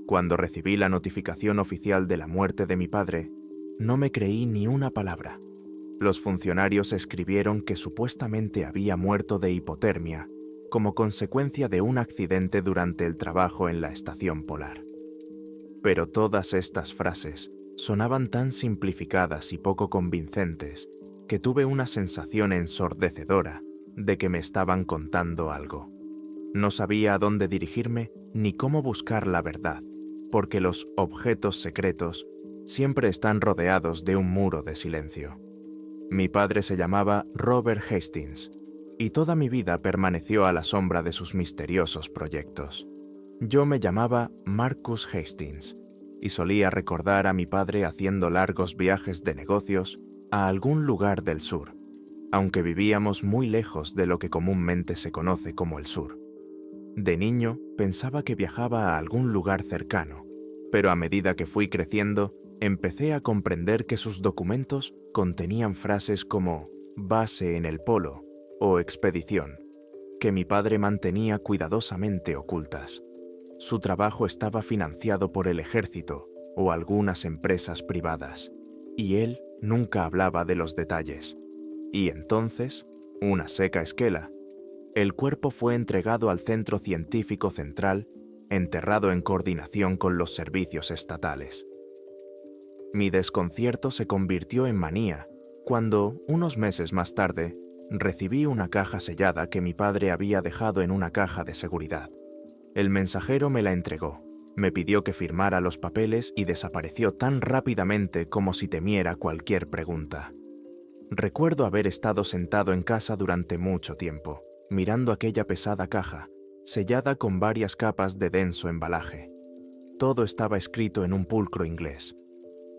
Cuando recibí la notificación oficial de la muerte de mi padre, no me creí ni una palabra. Los funcionarios escribieron que supuestamente había muerto de hipotermia como consecuencia de un accidente durante el trabajo en la estación polar. Pero todas estas frases sonaban tan simplificadas y poco convincentes que tuve una sensación ensordecedora de que me estaban contando algo. No sabía a dónde dirigirme ni cómo buscar la verdad, porque los objetos secretos siempre están rodeados de un muro de silencio. Mi padre se llamaba Robert Hastings, y toda mi vida permaneció a la sombra de sus misteriosos proyectos. Yo me llamaba Marcus Hastings, y solía recordar a mi padre haciendo largos viajes de negocios a algún lugar del sur, aunque vivíamos muy lejos de lo que comúnmente se conoce como el sur. De niño pensaba que viajaba a algún lugar cercano, pero a medida que fui creciendo, empecé a comprender que sus documentos contenían frases como base en el polo o expedición, que mi padre mantenía cuidadosamente ocultas. Su trabajo estaba financiado por el ejército o algunas empresas privadas, y él nunca hablaba de los detalles. Y entonces, una seca esquela, el cuerpo fue entregado al Centro Científico Central, enterrado en coordinación con los servicios estatales. Mi desconcierto se convirtió en manía cuando, unos meses más tarde, recibí una caja sellada que mi padre había dejado en una caja de seguridad. El mensajero me la entregó, me pidió que firmara los papeles y desapareció tan rápidamente como si temiera cualquier pregunta. Recuerdo haber estado sentado en casa durante mucho tiempo, mirando aquella pesada caja, sellada con varias capas de denso embalaje. Todo estaba escrito en un pulcro inglés.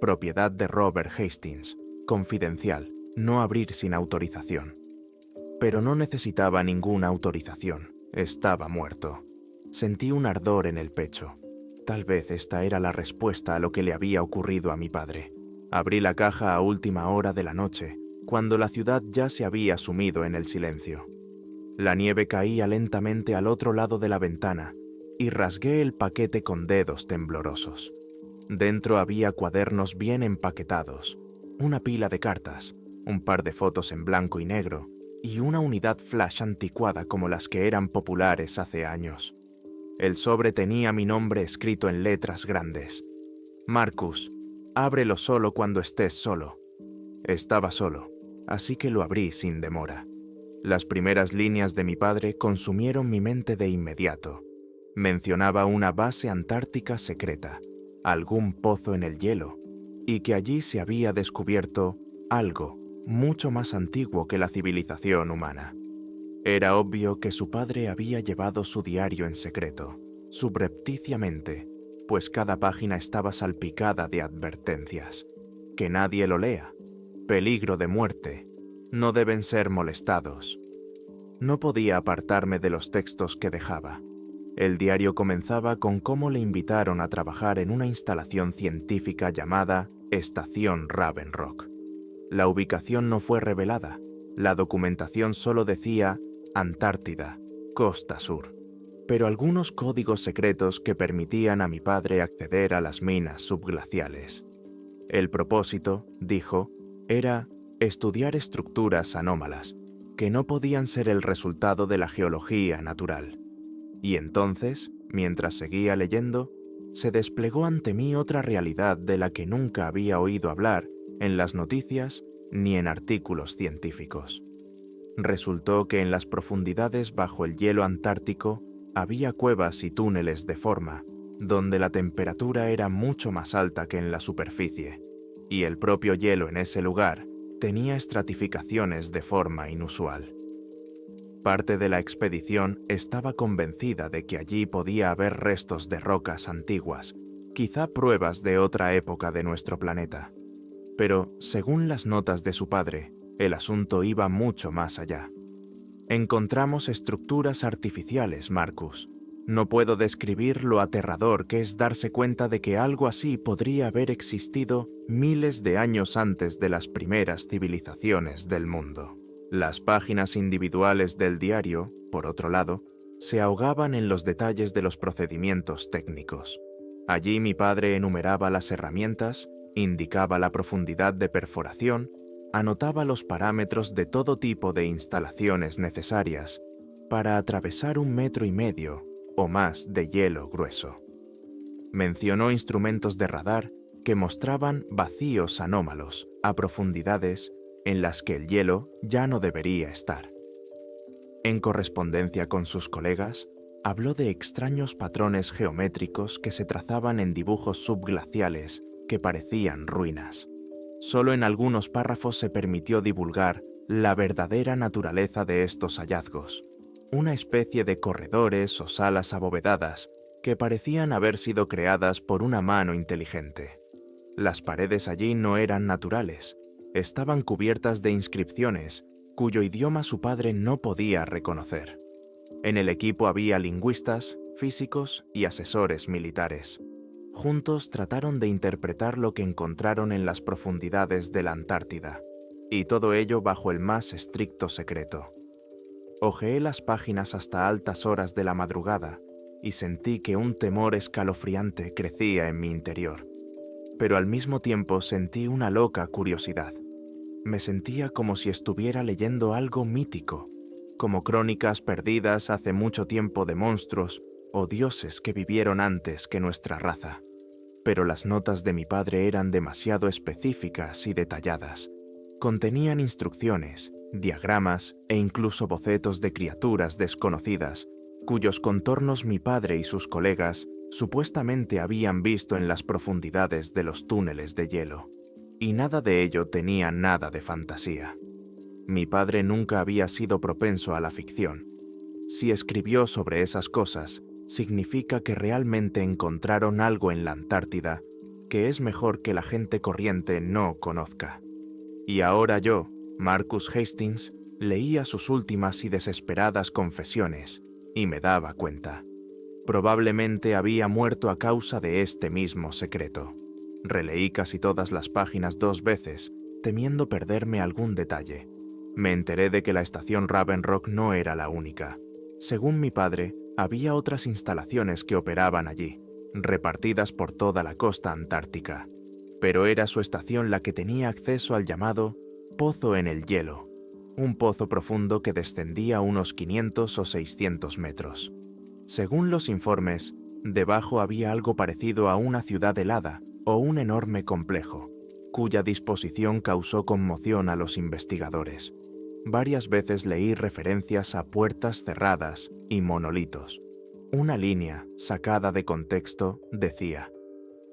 Propiedad de Robert Hastings, confidencial, no abrir sin autorización. Pero no necesitaba ninguna autorización, estaba muerto. Sentí un ardor en el pecho. Tal vez esta era la respuesta a lo que le había ocurrido a mi padre. Abrí la caja a última hora de la noche, cuando la ciudad ya se había sumido en el silencio. La nieve caía lentamente al otro lado de la ventana y rasgué el paquete con dedos temblorosos. Dentro había cuadernos bien empaquetados, una pila de cartas, un par de fotos en blanco y negro y una unidad flash anticuada como las que eran populares hace años. El sobre tenía mi nombre escrito en letras grandes. Marcus, ábrelo solo cuando estés solo. Estaba solo, así que lo abrí sin demora. Las primeras líneas de mi padre consumieron mi mente de inmediato. Mencionaba una base antártica secreta, algún pozo en el hielo, y que allí se había descubierto algo mucho más antiguo que la civilización humana. Era obvio que su padre había llevado su diario en secreto, subrepticiamente, pues cada página estaba salpicada de advertencias. Que nadie lo lea. Peligro de muerte. No deben ser molestados. No podía apartarme de los textos que dejaba. El diario comenzaba con cómo le invitaron a trabajar en una instalación científica llamada Estación Raven Rock. La ubicación no fue revelada. La documentación solo decía Antártida, costa sur, pero algunos códigos secretos que permitían a mi padre acceder a las minas subglaciales. El propósito, dijo, era estudiar estructuras anómalas, que no podían ser el resultado de la geología natural. Y entonces, mientras seguía leyendo, se desplegó ante mí otra realidad de la que nunca había oído hablar en las noticias ni en artículos científicos. Resultó que en las profundidades bajo el hielo antártico había cuevas y túneles de forma, donde la temperatura era mucho más alta que en la superficie, y el propio hielo en ese lugar tenía estratificaciones de forma inusual. Parte de la expedición estaba convencida de que allí podía haber restos de rocas antiguas, quizá pruebas de otra época de nuestro planeta. Pero, según las notas de su padre, el asunto iba mucho más allá. Encontramos estructuras artificiales, Marcus. No puedo describir lo aterrador que es darse cuenta de que algo así podría haber existido miles de años antes de las primeras civilizaciones del mundo. Las páginas individuales del diario, por otro lado, se ahogaban en los detalles de los procedimientos técnicos. Allí mi padre enumeraba las herramientas, indicaba la profundidad de perforación, anotaba los parámetros de todo tipo de instalaciones necesarias para atravesar 1,5 metros o más de hielo grueso. Mencionó instrumentos de radar que mostraban vacíos anómalos a profundidades en las que el hielo ya no debería estar. En correspondencia con sus colegas, habló de extraños patrones geométricos que se trazaban en dibujos subglaciales que parecían ruinas. Solo en algunos párrafos se permitió divulgar la verdadera naturaleza de estos hallazgos, una especie de corredores o salas abovedadas que parecían haber sido creadas por una mano inteligente. Las paredes allí no eran naturales, estaban cubiertas de inscripciones cuyo idioma su padre no podía reconocer. En el equipo había lingüistas, físicos y asesores militares. Juntos trataron de interpretar lo que encontraron en las profundidades de la Antártida, y todo ello bajo el más estricto secreto. Hojeé las páginas hasta altas horas de la madrugada y sentí que un temor escalofriante crecía en mi interior. Pero al mismo tiempo sentí una loca curiosidad. Me sentía como si estuviera leyendo algo mítico, como crónicas perdidas hace mucho tiempo de monstruos o dioses que vivieron antes que nuestra raza. Pero las notas de mi padre eran demasiado específicas y detalladas. Contenían instrucciones, diagramas e incluso bocetos de criaturas desconocidas, cuyos contornos mi padre y sus colegas supuestamente habían visto en las profundidades de los túneles de hielo. Y nada de ello tenía nada de fantasía. Mi padre nunca había sido propenso a la ficción. Si escribió sobre esas cosas, significa que realmente encontraron algo en la Antártida que es mejor que la gente corriente no conozca. Y ahora yo, Marcus Hastings, leía sus últimas y desesperadas confesiones y me daba cuenta. Probablemente había muerto a causa de este mismo secreto. Releí casi todas las páginas 2 veces, temiendo perderme algún detalle. Me enteré de que la estación Raven Rock no era la única. Según mi padre, había otras instalaciones que operaban allí, repartidas por toda la costa antártica. Pero era su estación la que tenía acceso al llamado Pozo en el Hielo, un pozo profundo que descendía unos 500 o 600 metros. Según los informes, debajo había algo parecido a una ciudad helada o un enorme complejo, cuya disposición causó conmoción a los investigadores. Varias veces leí referencias a puertas cerradas y monolitos. Una línea, sacada de contexto, decía: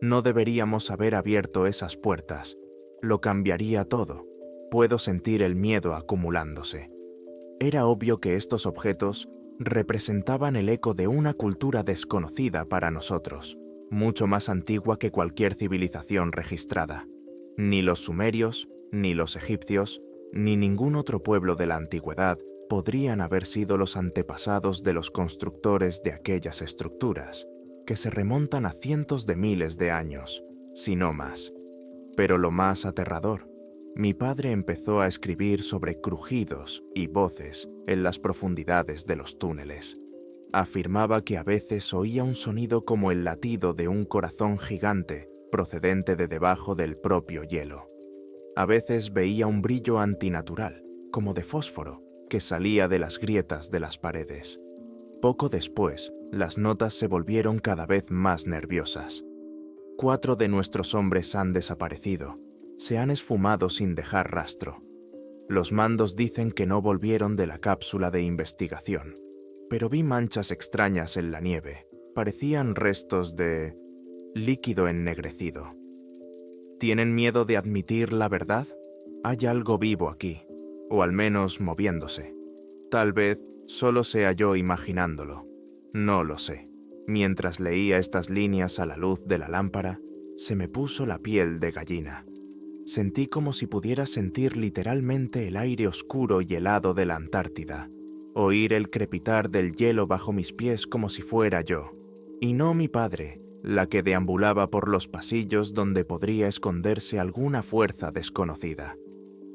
«No deberíamos haber abierto esas puertas. Lo cambiaría todo. Puedo sentir el miedo acumulándose». Era obvio que estos objetos representaban el eco de una cultura desconocida para nosotros, mucho más antigua que cualquier civilización registrada. Ni los sumerios, ni los egipcios, ni ningún otro pueblo de la antigüedad podrían haber sido los antepasados de los constructores de aquellas estructuras, que se remontan a cientos de miles de años, si no más. Pero lo más aterrador, mi padre empezó a escribir sobre crujidos y voces en las profundidades de los túneles. Afirmaba que a veces oía un sonido como el latido de un corazón gigante procedente de debajo del propio hielo. A veces veía un brillo antinatural, como de fósforo, que salía de las grietas de las paredes. Poco después, las notas se volvieron cada vez más nerviosas. 4 de nuestros hombres han desaparecido, se han esfumado sin dejar rastro. Los mandos dicen que no volvieron de la cápsula de investigación, pero vi manchas extrañas en la nieve, parecían restos de líquido ennegrecido. ¿Tienen miedo de admitir la verdad? Hay algo vivo aquí, o al menos moviéndose. Tal vez solo sea yo imaginándolo. No lo sé. Mientras leía estas líneas a la luz de la lámpara, se me puso la piel de gallina. Sentí como si pudiera sentir literalmente el aire oscuro y helado de la Antártida, oír el crepitar del hielo bajo mis pies como si fuera yo, y no mi padre, la que deambulaba por los pasillos donde podría esconderse alguna fuerza desconocida.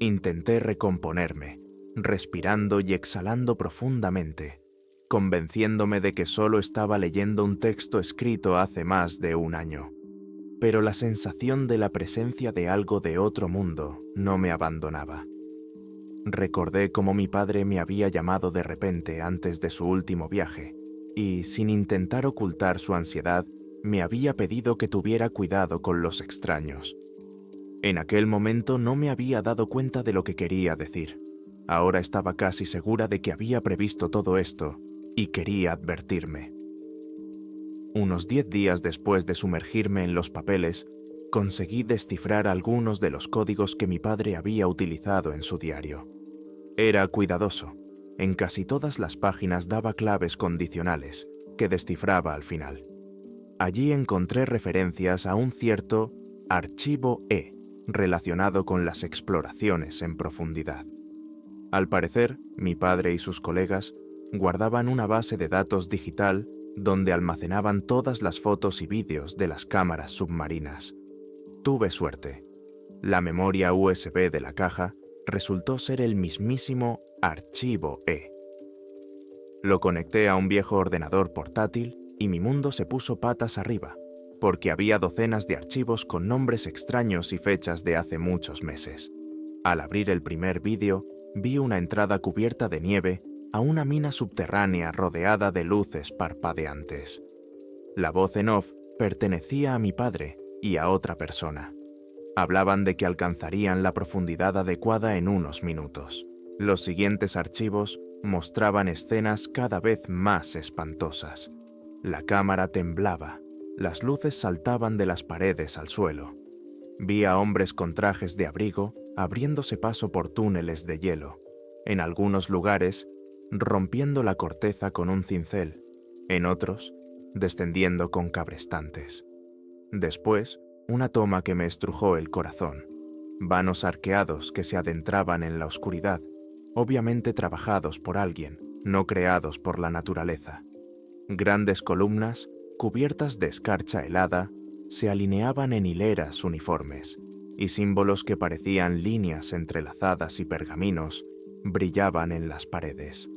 Intenté recomponerme, respirando y exhalando profundamente, convenciéndome de que solo estaba leyendo un texto escrito hace más de un año. Pero la sensación de la presencia de algo de otro mundo no me abandonaba. Recordé cómo mi padre me había llamado de repente antes de su último viaje y, sin intentar ocultar su ansiedad, me había pedido que tuviera cuidado con los extraños. En aquel momento no me había dado cuenta de lo que quería decir. Ahora estaba casi segura de que había previsto todo esto y quería advertirme. Unos 10 días después de sumergirme en los papeles, conseguí descifrar algunos de los códigos que mi padre había utilizado en su diario. Era cuidadoso. En casi todas las páginas daba claves condicionales, que descifraba al final. Allí encontré referencias a un cierto archivo E, relacionado con las exploraciones en profundidad. Al parecer, mi padre y sus colegas guardaban una base de datos digital donde almacenaban todas las fotos y vídeos de las cámaras submarinas. Tuve suerte. La memoria USB de la caja resultó ser el mismísimo archivo E. Lo conecté a un viejo ordenador portátil y mi mundo se puso patas arriba, porque había docenas de archivos con nombres extraños y fechas de hace muchos meses. Al abrir el primer vídeo, vi una entrada cubierta de nieve a una mina subterránea rodeada de luces parpadeantes. La voz en off pertenecía a mi padre y a otra persona. Hablaban de que alcanzarían la profundidad adecuada en unos minutos. Los siguientes archivos mostraban escenas cada vez más espantosas. La cámara temblaba, las luces saltaban de las paredes al suelo. Vi a hombres con trajes de abrigo abriéndose paso por túneles de hielo. En algunos lugares, rompiendo la corteza con un cincel, en otros, descendiendo con cabrestantes. Después, una toma que me estrujó el corazón. Vanos arqueados que se adentraban en la oscuridad, obviamente trabajados por alguien, no creados por la naturaleza. Grandes columnas, cubiertas de escarcha helada, se alineaban en hileras uniformes, y símbolos que parecían líneas entrelazadas y pergaminos brillaban en las paredes.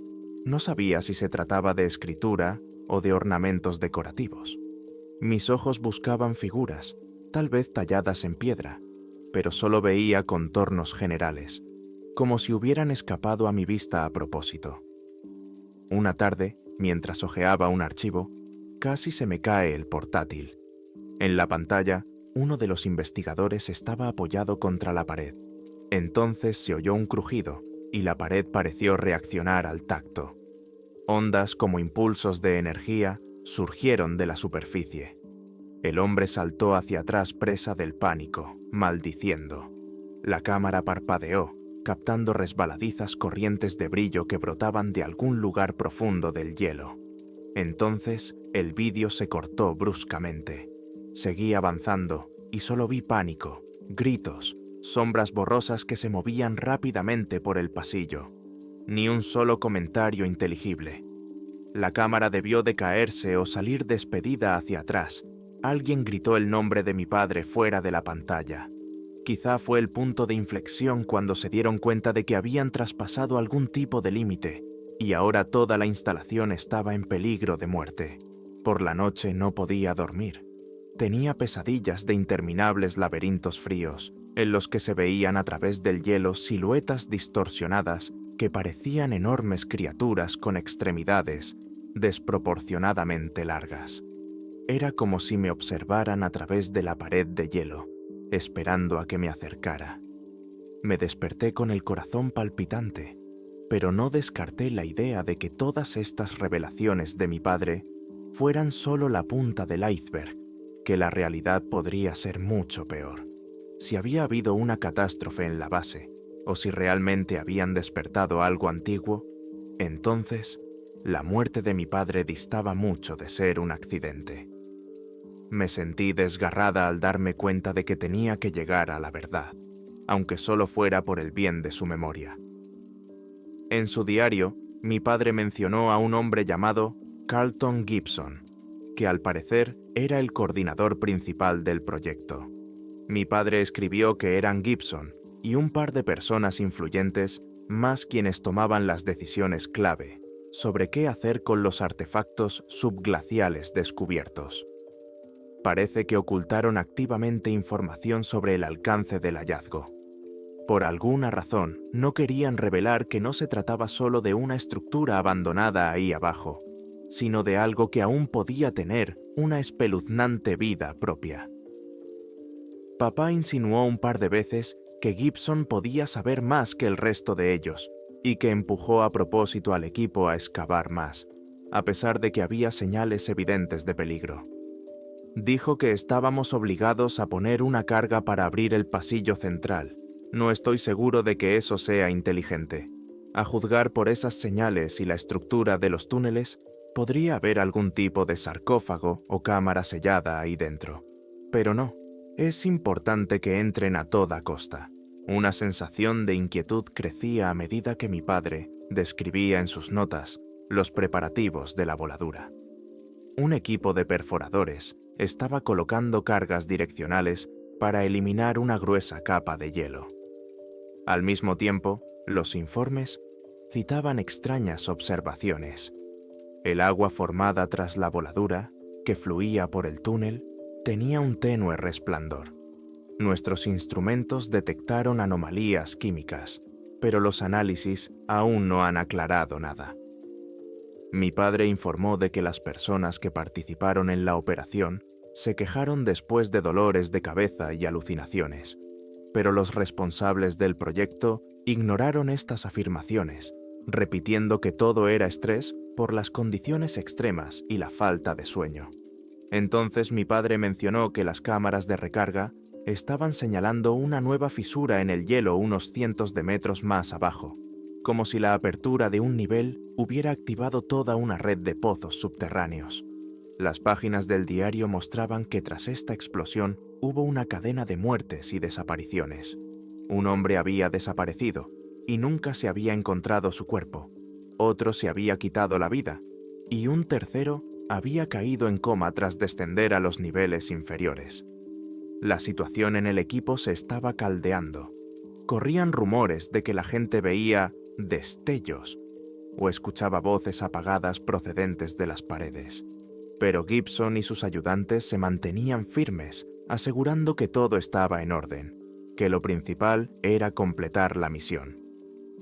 No sabía si se trataba de escritura o de ornamentos decorativos. Mis ojos buscaban figuras, tal vez talladas en piedra, pero solo veía contornos generales, como si hubieran escapado a mi vista a propósito. Una tarde, mientras hojeaba un archivo, casi se me cae el portátil. En la pantalla, uno de los investigadores estaba apoyado contra la pared. Entonces se oyó un crujido y la pared pareció reaccionar al tacto. Ondas como impulsos de energía surgieron de la superficie. El hombre saltó hacia atrás presa del pánico, maldiciendo. La cámara parpadeó, captando resbaladizas corrientes de brillo que brotaban de algún lugar profundo del hielo. Entonces, el vídeo se cortó bruscamente. Seguí avanzando y solo vi pánico, gritos, sombras borrosas que se movían rápidamente por el pasillo. Ni un solo comentario inteligible. La cámara debió de caerse o salir despedida hacia atrás. Alguien gritó el nombre de mi padre fuera de la pantalla. Quizá fue el punto de inflexión cuando se dieron cuenta de que habían traspasado algún tipo de límite, y ahora toda la instalación estaba en peligro de muerte. Por la noche no podía dormir. Tenía pesadillas de interminables laberintos fríos, en los que se veían a través del hielo siluetas distorsionadas que parecían enormes criaturas con extremidades desproporcionadamente largas. Era como si me observaran a través de la pared de hielo, esperando a que me acercara. Me desperté con el corazón palpitante, pero no descarté la idea de que todas estas revelaciones de mi padre fueran solo la punta del iceberg, que la realidad podría ser mucho peor. Si había habido una catástrofe en la base, o si realmente habían despertado algo antiguo, entonces la muerte de mi padre distaba mucho de ser un accidente. Me sentí desgarrada al darme cuenta de que tenía que llegar a la verdad, aunque solo fuera por el bien de su memoria. En su diario, mi padre mencionó a un hombre llamado Carlton Gibson, que al parecer era el coordinador principal del proyecto. Mi padre escribió que eran Gibson y un par de personas influyentes más quienes tomaban las decisiones clave, sobre qué hacer con los artefactos subglaciales descubiertos. Parece que ocultaron activamente información sobre el alcance del hallazgo. Por alguna razón, no querían revelar que no se trataba solo de una estructura abandonada ahí abajo, sino de algo que aún podía tener una espeluznante vida propia. Papá insinuó un par de veces que Gibson podía saber más que el resto de ellos y que empujó a propósito al equipo a excavar más, a pesar de que había señales evidentes de peligro. Dijo que estábamos obligados a poner una carga para abrir el pasillo central. No estoy seguro de que eso sea inteligente. A juzgar por esas señales y la estructura de los túneles, podría haber algún tipo de sarcófago o cámara sellada ahí dentro. Pero no, es importante que entren a toda costa. Una sensación de inquietud crecía a medida que mi padre describía en sus notas los preparativos de la voladura. Un equipo de perforadores estaba colocando cargas direccionales para eliminar una gruesa capa de hielo. Al mismo tiempo, los informes citaban extrañas observaciones. El agua formada tras la voladura, que fluía por el túnel, tenía un tenue resplandor. Nuestros instrumentos detectaron anomalías químicas, pero los análisis aún no han aclarado nada. Mi padre informó de que las personas que participaron en la operación se quejaron después de dolores de cabeza y alucinaciones, pero los responsables del proyecto ignoraron estas afirmaciones, repitiendo que todo era estrés por las condiciones extremas y la falta de sueño. Entonces mi padre mencionó que las cámaras de recarga estaban señalando una nueva fisura en el hielo unos cientos de metros más abajo, como si la apertura de un nivel hubiera activado toda una red de pozos subterráneos. Las páginas del diario mostraban que tras esta explosión hubo una cadena de muertes y desapariciones. Un hombre había desaparecido y nunca se había encontrado su cuerpo. Otro se había quitado la vida y un tercero había caído en coma tras descender a los niveles inferiores. La situación en el equipo se estaba caldeando. Corrían rumores de que la gente veía destellos o escuchaba voces apagadas procedentes de las paredes. Pero Gibson y sus ayudantes se mantenían firmes, asegurando que todo estaba en orden, que lo principal era completar la misión.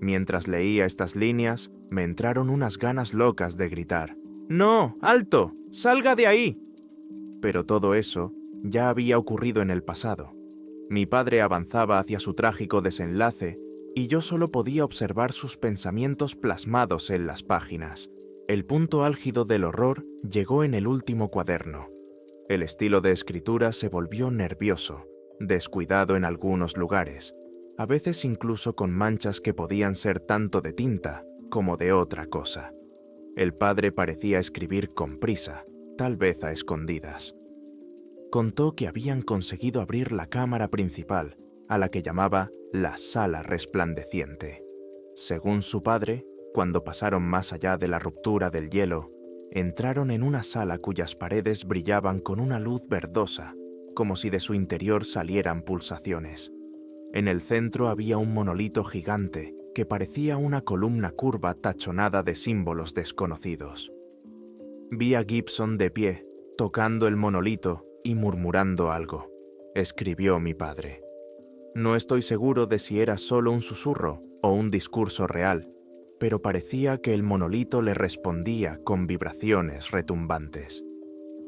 Mientras leía estas líneas, me entraron unas ganas locas de gritar: ¡No! ¡Alto! ¡Salga de ahí! Pero todo eso ya había ocurrido en el pasado. Mi padre avanzaba hacia su trágico desenlace y yo solo podía observar sus pensamientos plasmados en las páginas. El punto álgido del horror llegó en el último cuaderno. El estilo de escritura se volvió nervioso, descuidado en algunos lugares, a veces incluso con manchas que podían ser tanto de tinta como de otra cosa. El padre parecía escribir con prisa, tal vez a escondidas. Contó que habían conseguido abrir la cámara principal, a la que llamaba la sala resplandeciente. Según su padre, cuando pasaron más allá de la ruptura del hielo, entraron en una sala cuyas paredes brillaban con una luz verdosa, como si de su interior salieran pulsaciones. En el centro había un monolito gigante que parecía una columna curva tachonada de símbolos desconocidos. Vi a Gibson de pie, tocando el monolito y murmurando algo, escribió mi padre. No estoy seguro de si era solo un susurro o un discurso real, pero parecía que el monolito le respondía con vibraciones retumbantes.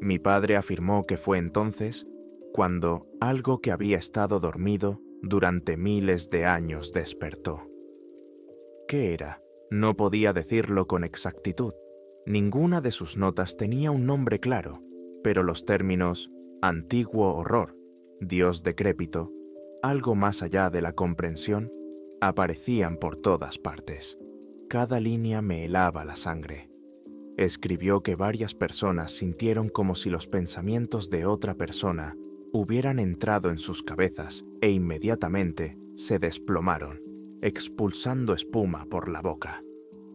Mi padre afirmó que fue entonces cuando algo que había estado dormido durante miles de años despertó. ¿Qué era? No podía decirlo con exactitud. Ninguna de sus notas tenía un nombre claro, pero los términos antiguo horror, dios decrépito, algo más allá de la comprensión, aparecían por todas partes. Cada línea me helaba la sangre. Escribió que varias personas sintieron como si los pensamientos de otra persona hubieran entrado en sus cabezas e inmediatamente se desplomaron, expulsando espuma por la boca.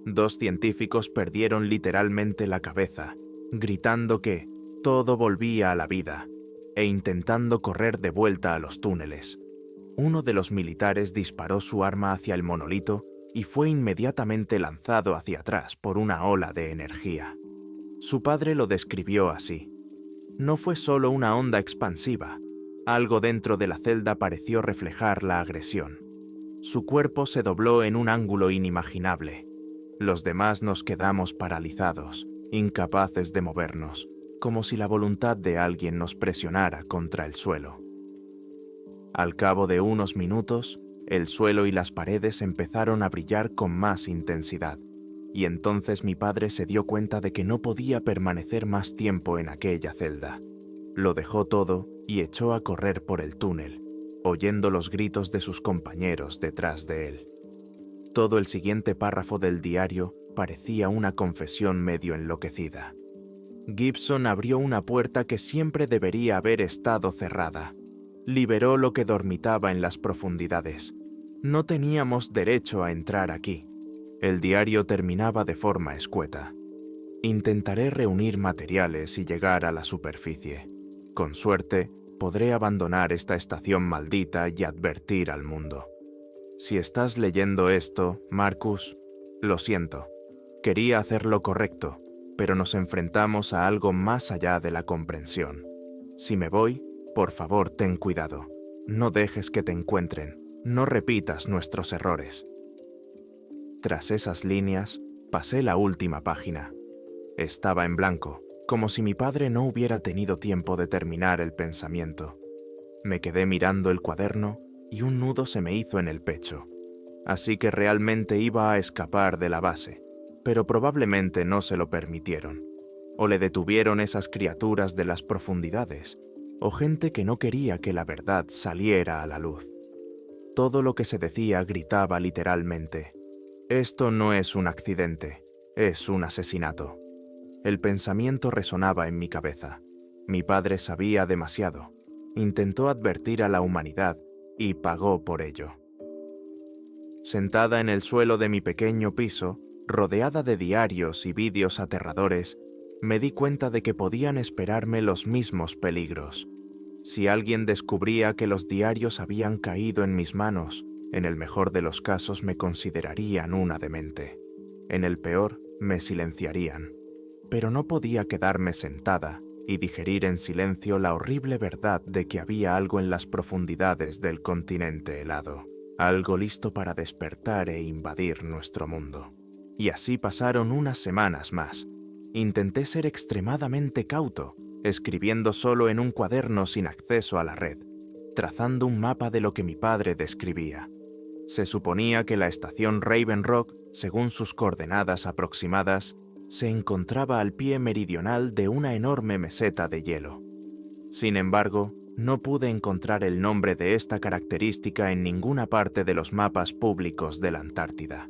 2 científicos perdieron literalmente la cabeza, gritando que todo volvía a la vida e intentando correr de vuelta a los túneles. Uno de los militares disparó su arma hacia el monolito y fue inmediatamente lanzado hacia atrás por una ola de energía. Su padre lo describió así. No fue solo una onda expansiva. Algo dentro de la celda pareció reflejar la agresión. Su cuerpo se dobló en un ángulo inimaginable. Los demás nos quedamos paralizados, incapaces de movernos, como si la voluntad de alguien nos presionara contra el suelo. Al cabo de unos minutos, el suelo y las paredes empezaron a brillar con más intensidad, y entonces mi padre se dio cuenta de que no podía permanecer más tiempo en aquella celda. Lo dejó todo y echó a correr por el túnel, oyendo los gritos de sus compañeros detrás de él. Todo el siguiente párrafo del diario parecía una confesión medio enloquecida. Gibson abrió una puerta que siempre debería haber estado cerrada. Liberó lo que dormitaba en las profundidades. No teníamos derecho a entrar aquí. El diario terminaba de forma escueta. Intentaré reunir materiales y llegar a la superficie. Con suerte, podré abandonar esta estación maldita y advertir al mundo. Si estás leyendo esto, Marcus, lo siento. Quería hacer lo correcto, pero nos enfrentamos a algo más allá de la comprensión. Si me voy, por favor, ten cuidado. No dejes que te encuentren. No repitas nuestros errores. Tras esas líneas, pasé la última página. Estaba en blanco, como si mi padre no hubiera tenido tiempo de terminar el pensamiento. Me quedé mirando el cuaderno y un nudo se me hizo en el pecho. Así que realmente iba a escapar de la base, pero probablemente no se lo permitieron. O le detuvieron esas criaturas de las profundidades, o gente que no quería que la verdad saliera a la luz. Todo lo que se decía gritaba literalmente: esto no es un accidente, es un asesinato. El pensamiento resonaba en mi cabeza. Mi padre sabía demasiado. Intentó advertir a la humanidad y pagó por ello. Sentada en el suelo de mi pequeño piso, rodeada de diarios y vídeos aterradores, me di cuenta de que podían esperarme los mismos peligros. Si alguien descubría que los diarios habían caído en mis manos, en el mejor de los casos me considerarían una demente. En el peor, me silenciarían. Pero no podía quedarme sentada y digerir en silencio la horrible verdad de que había algo en las profundidades del continente helado, algo listo para despertar e invadir nuestro mundo. Y así pasaron unas semanas más. Intenté ser extremadamente cauto, escribiendo solo en un cuaderno sin acceso a la red, trazando un mapa de lo que mi padre describía. Se suponía que la estación Raven Rock, según sus coordenadas aproximadas, se encontraba al pie meridional de una enorme meseta de hielo. Sin embargo, no pude encontrar el nombre de esta característica en ninguna parte de los mapas públicos de la Antártida.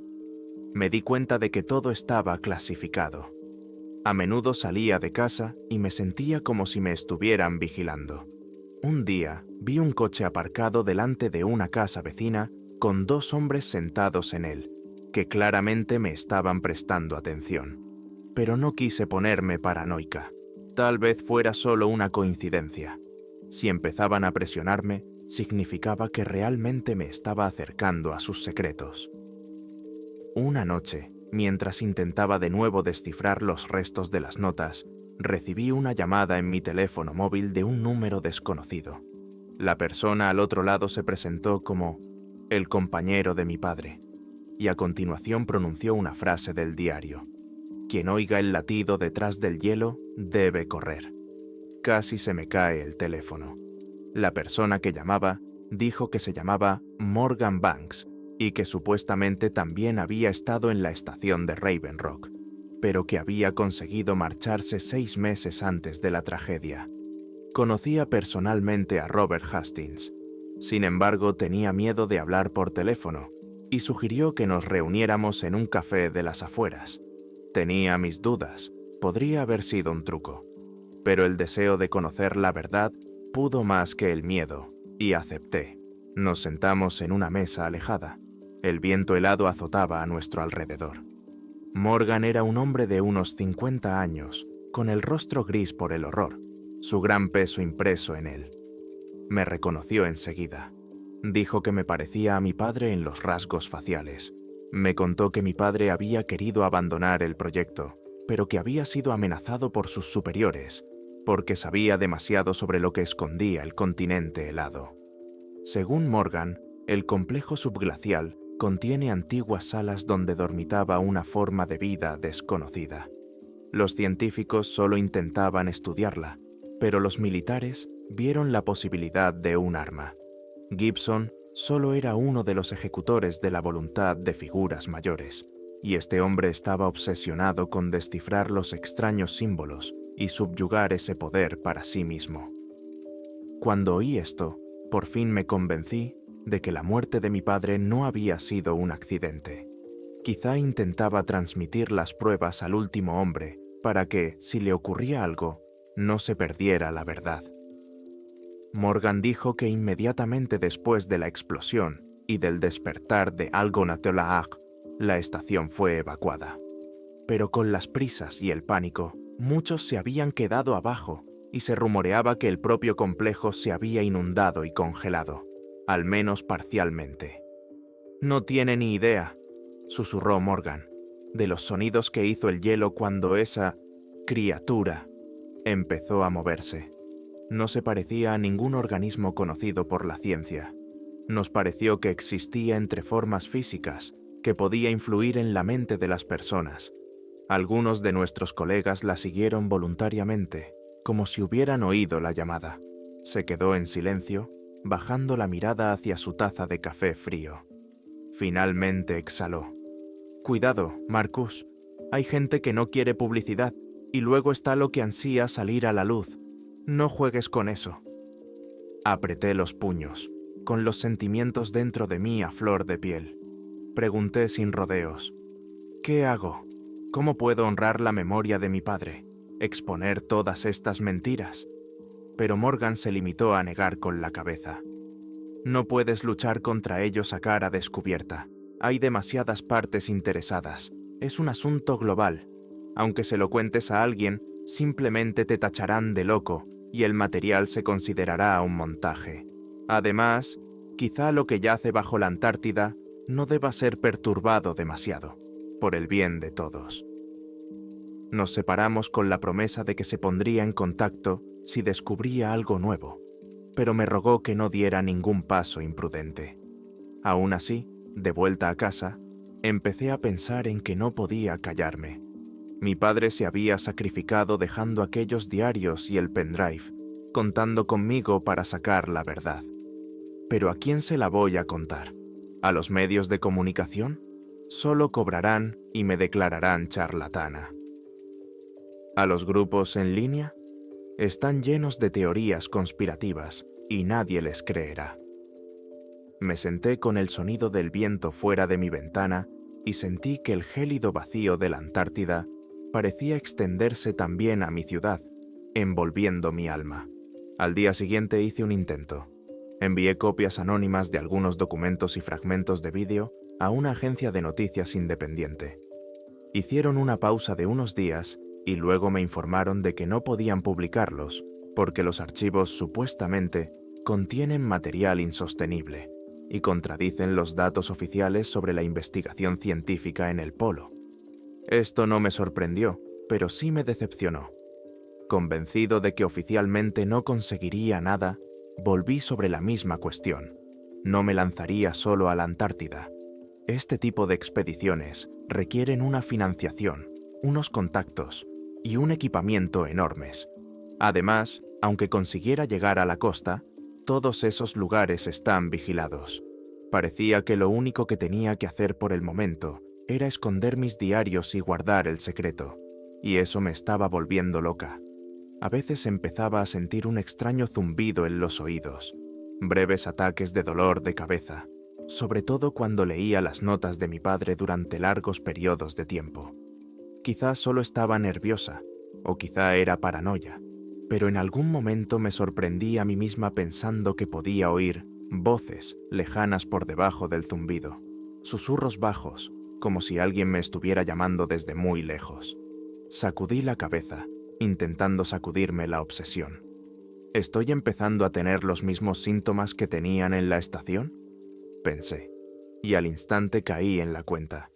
Me di cuenta de que todo estaba clasificado. A menudo salía de casa y me sentía como si me estuvieran vigilando. Un día vi un coche aparcado delante de una casa vecina con dos hombres sentados en él, que claramente me estaban prestando atención. Pero no quise ponerme paranoica. Tal vez fuera solo una coincidencia. Si empezaban a presionarme, significaba que realmente me estaba acercando a sus secretos. Una noche, mientras intentaba de nuevo descifrar los restos de las notas, recibí una llamada en mi teléfono móvil de un número desconocido. La persona al otro lado se presentó como el compañero de mi padre, y a continuación pronunció una frase del diario: quien oiga el latido detrás del hielo debe correr. Casi se me cae el teléfono. La persona que llamaba dijo que se llamaba Morgan Banks y que supuestamente también había estado en la estación de Raven Rock, pero que había conseguido marcharse 6 meses antes de la tragedia. Conocía personalmente a Robert Hastings. Sin embargo, tenía miedo de hablar por teléfono y sugirió que nos reuniéramos en un café de las afueras. Tenía mis dudas, podría haber sido un truco, pero el deseo de conocer la verdad pudo más que el miedo, y acepté. Nos sentamos en una mesa alejada. El viento helado azotaba a nuestro alrededor. Morgan era un hombre de unos 50 años, con el rostro gris por el horror, su gran peso impreso en él. Me reconoció enseguida. Dijo que me parecía a mi padre en los rasgos faciales. Me contó que mi padre había querido abandonar el proyecto, pero que había sido amenazado por sus superiores, porque sabía demasiado sobre lo que escondía el continente helado. Según Morgan, el complejo subglacial contiene antiguas salas donde dormitaba una forma de vida desconocida. Los científicos solo intentaban estudiarla, pero los militares vieron la posibilidad de un arma. Gibson solo era uno de los ejecutores de la voluntad de figuras mayores, y este hombre estaba obsesionado con descifrar los extraños símbolos y subyugar ese poder para sí mismo. Cuando oí esto, por fin me convencí de que la muerte de mi padre no había sido un accidente. Quizá intentaba transmitir las pruebas al último hombre para que, si le ocurría algo, no se perdiera la verdad. Morgan dijo que inmediatamente después de la explosión y del despertar de Algonatolaag, la estación fue evacuada. Pero con las prisas y el pánico, muchos se habían quedado abajo y se rumoreaba que el propio complejo se había inundado y congelado, al menos parcialmente. «No tiene ni idea», susurró Morgan, «de los sonidos que hizo el hielo cuando esa criatura empezó a moverse. No se parecía a ningún organismo conocido por la ciencia. Nos pareció que existía entre formas físicas, que podía influir en la mente de las personas. Algunos de nuestros colegas la siguieron voluntariamente, como si hubieran oído la llamada. Se quedó en silencio, bajando la mirada hacia su taza de café frío. Finalmente exhaló. «Cuidado, Marcus. Hay gente que no quiere publicidad, y luego está lo que ansía salir a la luz. No juegues con eso». Apreté los puños, con los sentimientos dentro de mí a flor de piel. Pregunté sin rodeos. «¿Qué hago? ¿Cómo puedo honrar la memoria de mi padre? ¿Exponer todas estas mentiras?» Pero Morgan se limitó a negar con la cabeza. «No puedes luchar contra ellos a cara descubierta. Hay demasiadas partes interesadas. Es un asunto global. Aunque se lo cuentes a alguien, simplemente te tacharán de loco y el material se considerará un montaje. Además, quizá lo que yace bajo la Antártida no deba ser perturbado demasiado, por el bien de todos». Nos separamos con la promesa de que se pondría en contacto si descubría algo nuevo, pero me rogó que no diera ningún paso imprudente. Aún así, de vuelta a casa, empecé a pensar en que no podía callarme. Mi padre se había sacrificado dejando aquellos diarios y el pendrive, contando conmigo para sacar la verdad. ¿Pero a quién se la voy a contar? ¿A los medios de comunicación? Solo cobrarán y me declararán charlatana. ¿A los grupos en línea? Están llenos de teorías conspirativas y nadie les creerá. Me senté con el sonido del viento fuera de mi ventana y sentí que el gélido vacío de la Antártida parecía extenderse también a mi ciudad, envolviendo mi alma. Al día siguiente hice un intento. Envié copias anónimas de algunos documentos y fragmentos de vídeo a una agencia de noticias independiente. Hicieron una pausa de unos días y luego me informaron de que no podían publicarlos porque los archivos supuestamente contienen material insostenible y contradicen los datos oficiales sobre la investigación científica en el polo. Esto no me sorprendió, pero sí me decepcionó. Convencido de que oficialmente no conseguiría nada, volví sobre la misma cuestión. No me lanzaría solo a la Antártida. Este tipo de expediciones requieren una financiación, unos contactos y un equipamiento enormes. Además, aunque consiguiera llegar a la costa, todos esos lugares están vigilados. Parecía que lo único que tenía que hacer por el momento era esconder mis diarios y guardar el secreto, y eso me estaba volviendo loca. A veces empezaba a sentir un extraño zumbido en los oídos, breves ataques de dolor de cabeza, sobre todo cuando leía las notas de mi padre durante largos periodos de tiempo. Quizá solo estaba nerviosa, o quizá era paranoia, pero en algún momento me sorprendí a mí misma pensando que podía oír voces lejanas por debajo del zumbido, susurros bajos, como si alguien me estuviera llamando desde muy lejos. Sacudí la cabeza, intentando sacudirme la obsesión. ¿Estoy empezando a tener los mismos síntomas que tenían en la estación?, pensé. y al instante caí en la cuenta.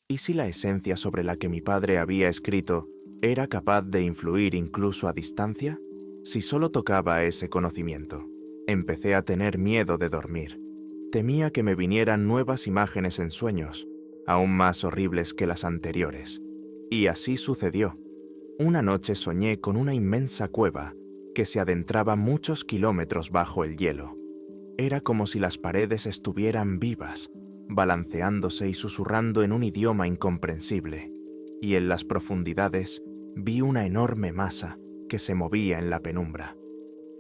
¿Y si la esencia sobre la que mi padre había escrito era capaz de influir incluso a distancia? Si solo tocaba ese conocimiento. Empecé a tener miedo de dormir. Temía que me vinieran nuevas imágenes en sueños, aún más horribles que las anteriores. Y así sucedió. Una noche soñé con una inmensa cueva que se adentraba muchos kilómetros bajo el hielo. Era como si las paredes estuvieran vivas, balanceándose y susurrando en un idioma incomprensible, y en las profundidades vi una enorme masa que se movía en la penumbra.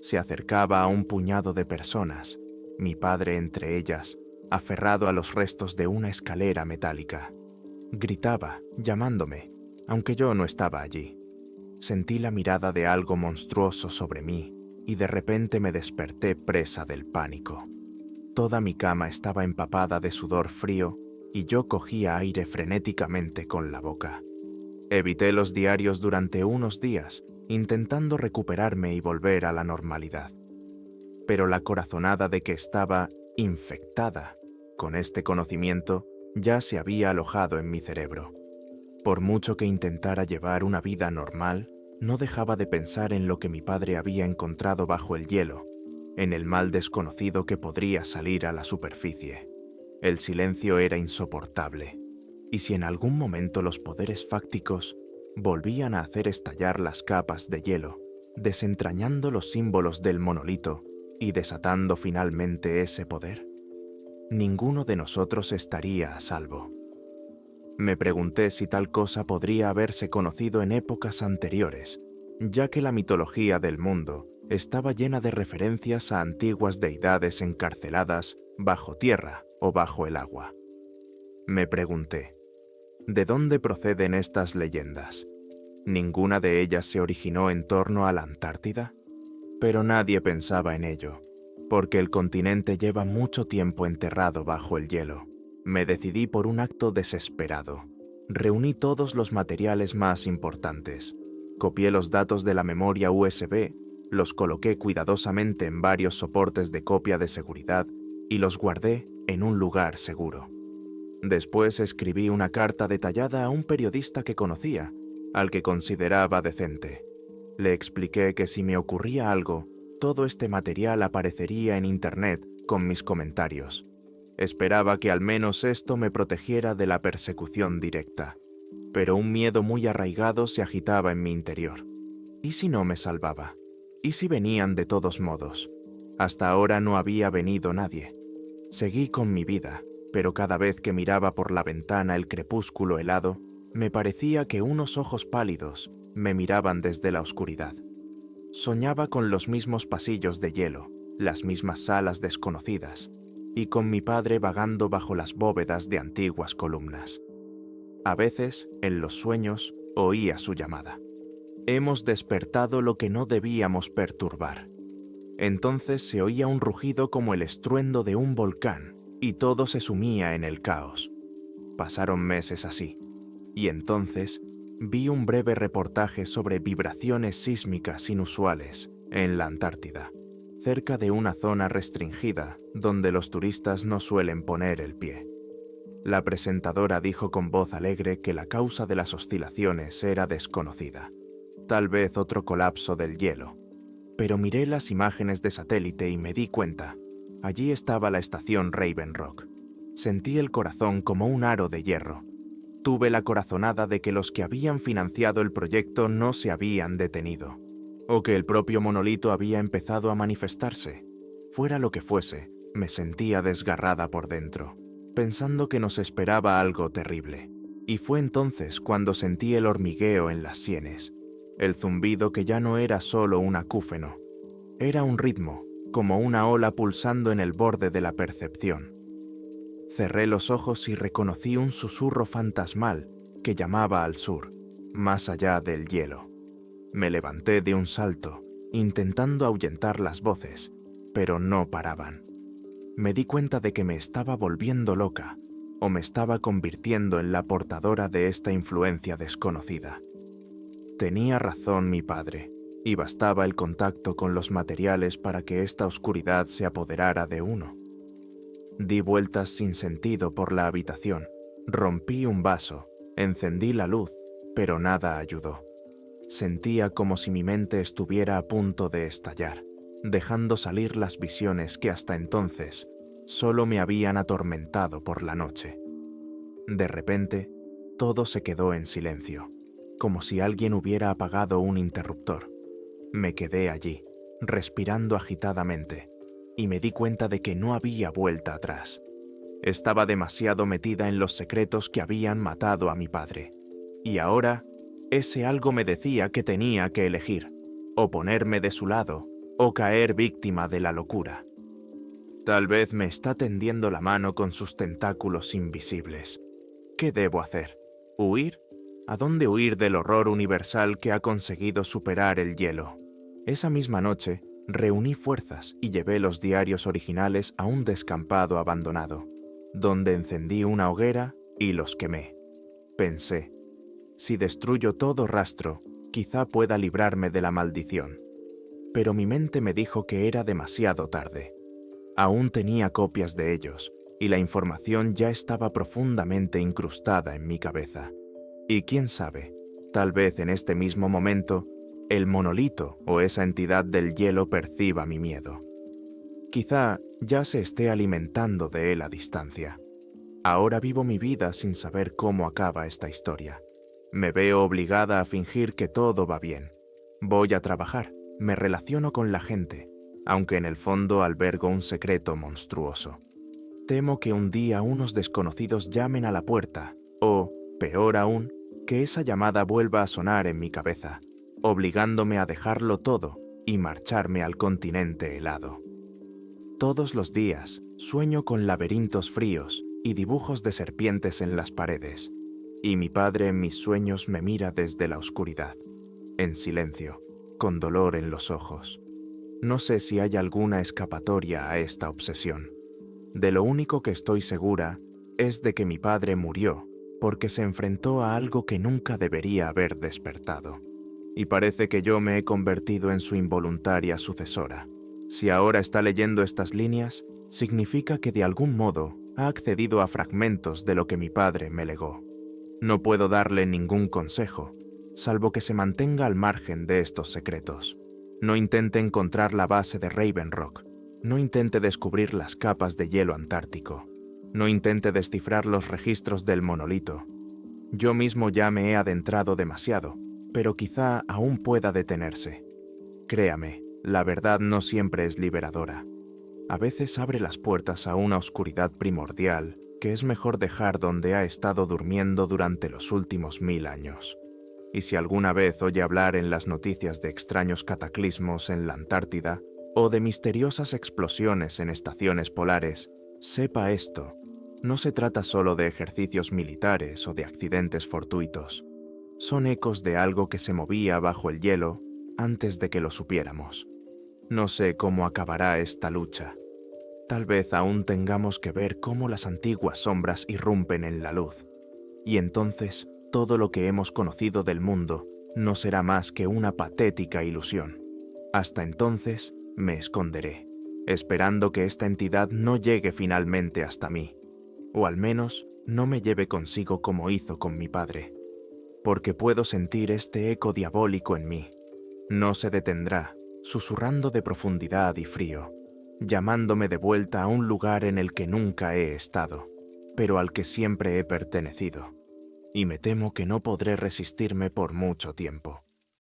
Se acercaba a un puñado de personas, mi padre entre ellas, aferrado a los restos de una escalera metálica. Gritaba, llamándome, aunque yo no estaba allí. Sentí la mirada de algo monstruoso sobre mí y de repente me desperté presa del pánico. Toda mi cama estaba empapada de sudor frío y yo cogía aire frenéticamente con la boca. Evité los diarios durante unos días, intentando recuperarme y volver a la normalidad. Pero la corazonada de que estaba infectada con este conocimiento ya se había alojado en mi cerebro. Por mucho que intentara llevar una vida normal, no dejaba de pensar en lo que mi padre había encontrado bajo el hielo, en el mal desconocido que podría salir a la superficie. El silencio era insoportable, y si en algún momento los poderes fácticos volvían a hacer estallar las capas de hielo, desentrañando los símbolos del monolito y desatando finalmente ese poder, ninguno de nosotros estaría a salvo. Me pregunté si tal cosa podría haberse conocido en épocas anteriores, ya que la mitología del mundo estaba llena de referencias a antiguas deidades encarceladas bajo tierra o bajo el agua. Me pregunté, ¿de dónde proceden estas leyendas? ¿Ninguna de ellas se originó en torno a la Antártida? Pero nadie pensaba en ello, porque el continente lleva mucho tiempo enterrado bajo el hielo. Me decidí por un acto desesperado. Reuní todos los materiales más importantes. Copié los datos de la memoria USB, los coloqué cuidadosamente en varios soportes de copia de seguridad y los guardé en un lugar seguro. Después escribí una carta detallada a un periodista que conocía, al que consideraba decente. Le expliqué que si me ocurría algo, todo este material aparecería en Internet con mis comentarios. Esperaba que al menos esto me protegiera de la persecución directa, pero un miedo muy arraigado se agitaba en mi interior. ¿Y si no me salvaba? ¿Y si venían de todos modos? Hasta ahora no había venido nadie. Seguí con mi vida, pero cada vez que miraba por la ventana el crepúsculo helado, me parecía que unos ojos pálidos me miraban desde la oscuridad. Soñaba con los mismos pasillos de hielo, las mismas salas desconocidas, y con mi padre vagando bajo las bóvedas de antiguas columnas. A veces, en los sueños, oía su llamada. Hemos despertado lo que no debíamos perturbar. Entonces se oía un rugido como el estruendo de un volcán, y todo se sumía en el caos. Pasaron meses así, y entonces vi un breve reportaje sobre vibraciones sísmicas inusuales en la Antártida, cerca de una zona restringida donde los turistas no suelen poner el pie. La presentadora dijo con voz alegre que la causa de las oscilaciones era desconocida, tal vez otro colapso del hielo. Pero miré las imágenes de satélite y me di cuenta. Allí estaba la estación Raven Rock. Sentí el corazón como un aro de hierro. Tuve la corazonada de que los que habían financiado el proyecto no se habían detenido, o que el propio monolito había empezado a manifestarse. Fuera lo que fuese, me sentía desgarrada por dentro, pensando que nos esperaba algo terrible. Y fue entonces cuando sentí el hormigueo en las sienes, el zumbido que ya no era solo un acúfeno, era un ritmo, como una ola pulsando en el borde de la percepción. Cerré los ojos y reconocí un susurro fantasmal que llamaba al sur, más allá del hielo. Me levanté de un salto, intentando ahuyentar las voces, pero no paraban. Me di cuenta de que me estaba volviendo loca, o me estaba convirtiendo en la portadora de esta influencia desconocida. Tenía razón mi padre, y bastaba el contacto con los materiales para que esta oscuridad se apoderara de uno. Di vueltas sin sentido por la habitación, rompí un vaso, encendí la luz, pero nada ayudó. Sentía como si mi mente estuviera a punto de estallar, dejando salir las visiones que hasta entonces solo me habían atormentado por la noche. De repente, todo se quedó en silencio, como si alguien hubiera apagado un interruptor. Me quedé allí, respirando agitadamente, y me di cuenta de que no había vuelta atrás. Estaba demasiado metida en los secretos que habían matado a mi padre. Y ahora, ese algo me decía que tenía que elegir, o ponerme de su lado, o caer víctima de la locura. Tal vez me está tendiendo la mano con sus tentáculos invisibles. ¿Qué debo hacer? ¿Huir? ¿A dónde huir del horror universal que ha conseguido superar el hielo? Esa misma noche, reuní fuerzas y llevé los diarios originales a un descampado abandonado, donde encendí una hoguera y los quemé. Pensé, si destruyo todo rastro, quizá pueda librarme de la maldición. Pero mi mente me dijo que era demasiado tarde. Aún tenía copias de ellos, y la información ya estaba profundamente incrustada en mi cabeza. Y quién sabe, tal vez en este mismo momento, el monolito o esa entidad del hielo perciba mi miedo. Quizá ya se esté alimentando de él a distancia. Ahora vivo mi vida sin saber cómo acaba esta historia. Me veo obligada a fingir que todo va bien. Voy a trabajar, me relaciono con la gente, aunque en el fondo albergo un secreto monstruoso. Temo que un día unos desconocidos llamen a la puerta, o, peor aún, que esa llamada vuelva a sonar en mi cabeza, obligándome a dejarlo todo y marcharme al continente helado. Todos los días sueño con laberintos fríos y dibujos de serpientes en las paredes, y mi padre en mis sueños me mira desde la oscuridad, en silencio, con dolor en los ojos. No sé si hay alguna escapatoria a esta obsesión. De lo único que estoy segura es de que mi padre murió porque se enfrentó a algo que nunca debería haber despertado. Y parece que yo me he convertido en su involuntaria sucesora. Si ahora está leyendo estas líneas, significa que de algún modo ha accedido a fragmentos de lo que mi padre me legó. No puedo darle ningún consejo, salvo que se mantenga al margen de estos secretos. No intente encontrar la base de Raven Rock. No intente descubrir las capas de hielo antártico. No intente descifrar los registros del monolito. Yo mismo ya me he adentrado demasiado, pero quizá aún pueda detenerse. Créame, la verdad no siempre es liberadora. A veces abre las puertas a una oscuridad primordial que es mejor dejar donde ha estado durmiendo durante los últimos 1000 años. Y si alguna vez oye hablar en las noticias de extraños cataclismos en la Antártida o de misteriosas explosiones en estaciones polares, sepa esto. No se trata solo de ejercicios militares o de accidentes fortuitos. Son ecos de algo que se movía bajo el hielo antes de que lo supiéramos. No sé cómo acabará esta lucha. Tal vez aún tengamos que ver cómo las antiguas sombras irrumpen en la luz. Y entonces, todo lo que hemos conocido del mundo no será más que una patética ilusión. Hasta entonces, me esconderé, esperando que esta entidad no llegue finalmente hasta mí. O al menos, no me lleve consigo como hizo con mi padre. Porque puedo sentir este eco diabólico en mí. No se detendrá, susurrando de profundidad y frío, llamándome de vuelta a un lugar en el que nunca he estado, pero al que siempre he pertenecido. Y me temo que no podré resistirme por mucho tiempo.